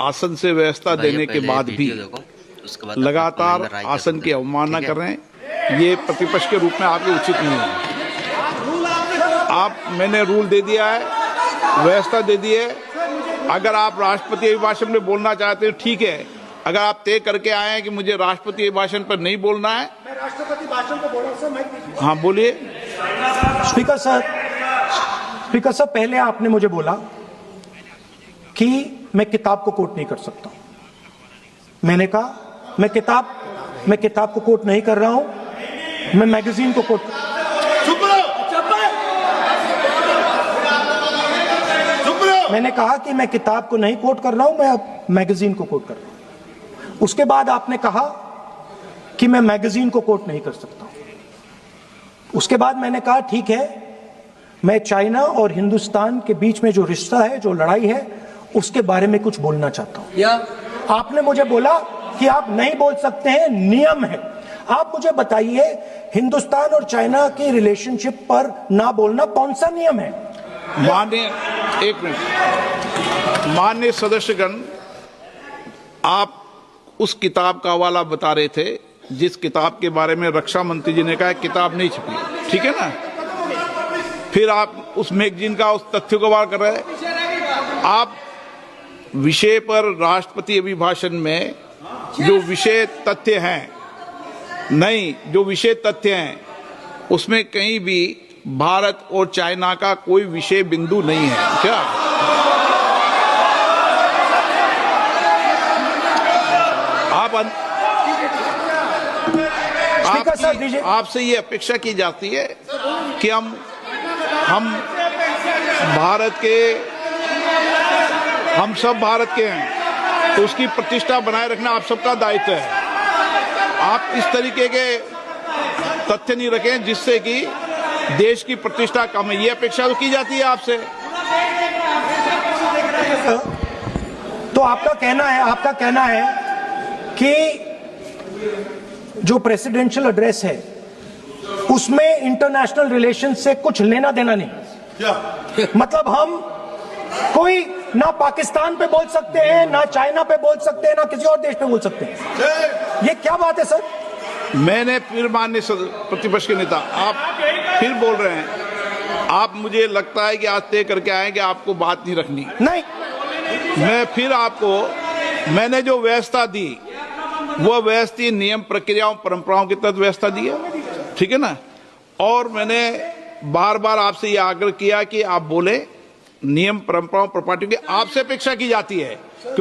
आसन से व्यवस्था देने के बाद भी लगातार आसन की अवमानना कर रहे हैं, ये प्रतिपक्ष के रूप में आपके उचित नहीं है। मैंने रूल दे दिया है, व्यवस्था दे दी है। अगर आप राष्ट्रपति अभिभाषण में बोलना चाहते हैं ठीक है, अगर आप तय करके आए हैं कि मुझे राष्ट्रपति अभिभाषण पर नहीं बोलना है। मैं राष्ट्रपति भाषण को बोल रहा हूं सर, माइक दीजिए। हाँ बोलिए। स्पीकर सर, पहले आपने मुझे बोला कि मैं किताब को कोट नहीं कर सकता। मैंने कहा मैं किताब को कोट नहीं कर रहा हूं, मैं मैगजीन को कोट। मैंने कहा कि मैं किताब को नहीं कोट कर रहा हूं, मैं अब मैगजीन को कोट कर रहा हूं। उसके बाद आपने कहा कि मैं मैगजीन को कोट नहीं कर सकता। उसके बाद मैंने कहा ठीक है, मैं चाइना और हिंदुस्तान के बीच में जो रिश्ता है, जो लड़ाई है, उसके बारे में कुछ बोलना चाहता हूं। आपने मुझे बोला कि आप नहीं बोल सकते हैं, नियम है। आप मुझे बताइए, हिंदुस्तान और चाइना की रिलेशनशिप पर ना बोलना कौन सा नियम है? माननीय सदस्यगण, आप उस किताब का हवाला बता रहे थे जिस किताब के बारे में रक्षा मंत्री जी ने कहा किताब नहीं छपी, ठीक है ना। फिर आप उस मैगजीन का उस तथ्य को वार कर रहे हैं। आप विषय पर राष्ट्रपति अभिभाषण में जो विषय तथ्य हैं, नहीं, जो विषय तथ्य हैं उसमें कहीं भी भारत और चाइना का कोई विषय बिंदु नहीं है क्या? आपसे ये अपेक्षा की जाती है कि हम भारत के, हम सब भारत के हैं, तो उसकी प्रतिष्ठा बनाए रखना आप सबका दायित्व है। आप इस तरीके के तथ्य नहीं रखें जिससे कि देश की प्रतिष्ठा कम है, ये अपेक्षा तो की जाती है आपसे। तो आपका कहना है कि जो प्रेसिडेंशियल एड्रेस है उसमें इंटरनेशनल रिलेशन से कुछ लेना देना नहीं। मतलब हम कोई ना पाकिस्तान पे बोल सकते हैं, ना चाइना पे बोल सकते हैं, ना किसी और देश पे बोल सकते हैं। ये क्या बात है सर? मैंने फिर, माननीय प्रतिपक्ष के नेता, आप फिर बोल रहे हैं। आप, मुझे लगता है कि आज तय करके आए कि आपको बात नहीं रखनी। नहीं, मैं फिर आपको, मैंने जो व्यवस्था दी वो व्यवस्था नियम, प्रक्रियाओं, परंपराओं की तहत व्यवस्था दी है, ठीक है ना। और मैंने बार बार आपसे ये आग्रह किया कि आप बोले, नियम, परंपराओं, प्रॉपर्टी की आपसे अपेक्षा की जाती है।